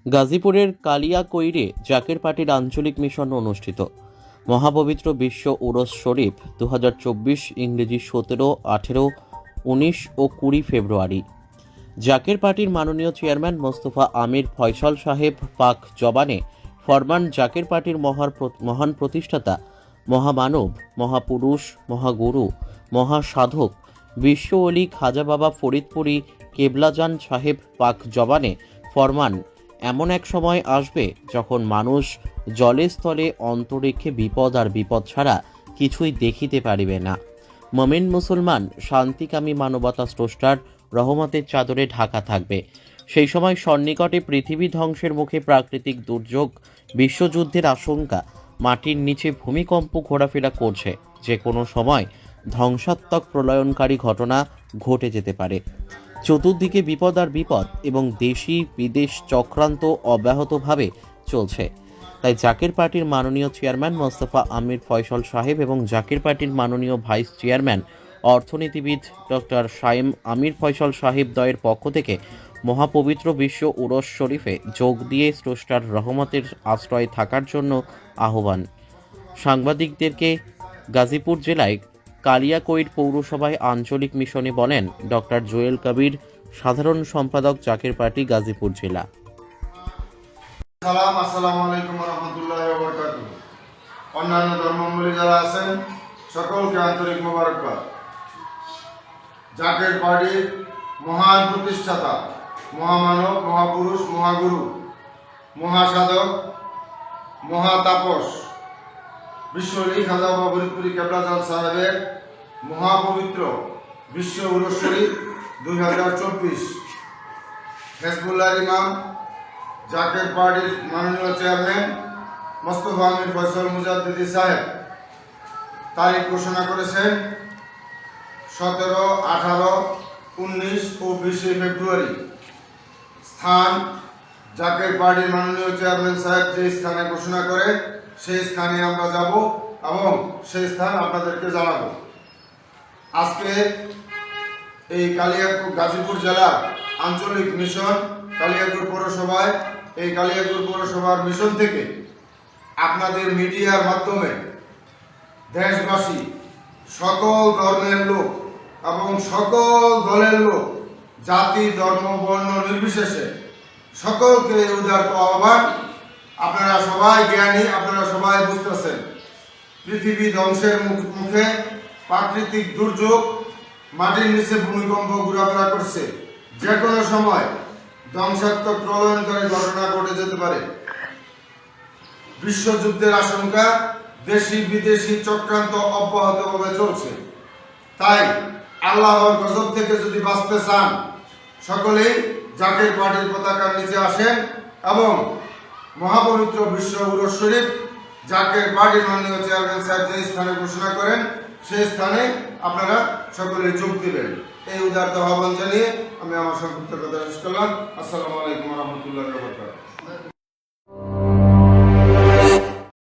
গাজীপুরের কালিয়াকৈরে জাকের পার্টির আঞ্চলিক মিশন অনুষ্ঠিত। মহাপবিত্র বিশ্ব উরস শরীফ 2024 ইংরেজি 17, 18, 19 ও 20 ফেব্রুয়ারি। জাকের পার্টির মাননীয় চেয়ারম্যান মোস্তফা আমির ফয়সাল সাহেব পাক জবানে ফরমান জাকের পার্টির মহান প্রতিষ্ঠাতা, মহামানব, মহাপুরুষ, মহাগুরু, মহাসাধক বিশ্ব অলি খাজা বাবা ফরিদপুরি কেবলাজান সাহেব পাক জবানে ফরমান, এমন এক সময় আসবে যখন মানুষ জলে স্থলে অন্তরিক্ষে বিপদ আর বিপদ ছাড়া কিছুই দেখিতে পারিবে না। মমিন মুসলমান শান্তিকামী মানবতা স্রষ্টার রহমতের চাদরে ঢাকা থাকবে। সেই সময় সন্নিকটে পৃথিবী ধ্বংসের মুখে প্রাকৃতিক দুর্যোগ, বিশ্বযুদ্ধের আশঙ্কা, মাটির নিচে ভূমিকম্প ঘোরাফেরা করছে। যে কোনো সময় ধ্বংসাত্মক প্রলয়নকারী ঘটনা ঘটে যেতে পারে। চতুর্দিকে বিপদ আর বিপদ এবং দেশি বিদেশ চক্রান্ত অব্যাহতভাবে চলছে। তাই জাকের পার্টির মাননীয় চেয়ারম্যান মোস্তফা আমির ফয়সাল সাহেব এবং জাকের পার্টির মাননীয় ভাইস চেয়ারম্যান অর্থনীতিবিদ ডক্টর শায়েম আমির ফয়সাল সাহেব দ্বয়ের পক্ষ থেকে মহাপবিত্র বিশ্ব উরস শরীফে যোগ দিয়ে স্রষ্টার রহমতের আশ্রয় থাকার জন্য আহ্বান। সাংবাদিকদেরকে গাজীপুর জেলায় কালিয়াকৈর পৌরসভায় আঞ্চলিক মিশনে বলেন ডক্টর জুয়েল কবির, সাধারণ সম্পাদক জাকের পার্টি গাজীপুর জেলা। আসসালামু আলাইকুম ওয়া রাহমাতুল্লাহি ওয়া বারাকাতুহু। অন্যান্য ধর্মাবলম্বী যারা আছেন সকলকে আন্তরিক মোবারকবাদ। জাকের পার্টির মহান প্রতিষ্ঠাতা, মহামানব, মহাপুরুষ, মহাগুরু, মহাসাধক, মহাতাপস বিশ্ব অলি খাজা বাবা ফরিদপুরি কেবলাজান সাহেবের মহাপবিত্র বিশ্ব উরস শরীফ 2024 হেজবুল্লাহর ইমাম জাকের পার্টির মাননীয় চেয়ারম্যান মোস্তফা আমির ফয়সাল মুজাদ্দিদি সাহেব তারিখ ঘোষণা করেছেন 17, 18, 19 ও 20 ফেব্রুয়ারি। স্থান জাকের পার্টির মাননীয় চেয়ারম্যান সাহেব যে স্থানে ঘোষণা করে সেই স্থানে আমরা যাব এবং সেই স্থান আপনাদেরকে জানাবো। আজকে এই কালিয়াকৈর গাজীপুর জেলার আঞ্চলিক মিশন কালিয়াকৈর পৌরসভায়, এই কালিয়াকৈর পৌরসভার মিশন থেকে আপনাদের মিডিয়ার মাধ্যমে দেশবাসী, সকল ধর্মের লোক এবং সকল দলের লোক, জাতি, ধর্ম, বর্ণ নির্বিশেষে সকলকে উদারত আহ্বান। আপনারা সবাই জ্ঞানী, আপনারা সবাই বুঝতেছেন পৃথিবী ধ্বংসের মুখে, প্রাকৃতিক দুর্যোগ, মাটির নিচে ভূমিকম্প ঘোরাফেরা করছে। যে কোনো সময় ধ্বংসাত্মক প্রলয়নকারী ঘটনা ঘটে যেতে পারে। বিশ্বযুদ্ধের আশঙ্কা, দেশি বিদেশি চক্রান্ত অব্যাহতভাবে চলছে। তাই আল্লাহর গজব থেকে যদি বাঁচতে চান, সকলেই জাকের পার্টির পতাকার নিচে আসেন এবং মহাপবিত্র বিশ্ব উরস শরীফ জাকের পার্টির মাননীয় চেয়ারম্যান সাহেব যে স্থানে ঘোষণা করেন সেই স্থানে আপনারা সকলে যোগ দিবেন। এই উদারতা আহ্বান জানিয়ে আমি আমার সংক্ষিপ্ত কথা শেষ করলাম। আসসালামু আলাইকুম ওয়া রাহমাতুল্লাহি ওয়া বারাকাতুহু।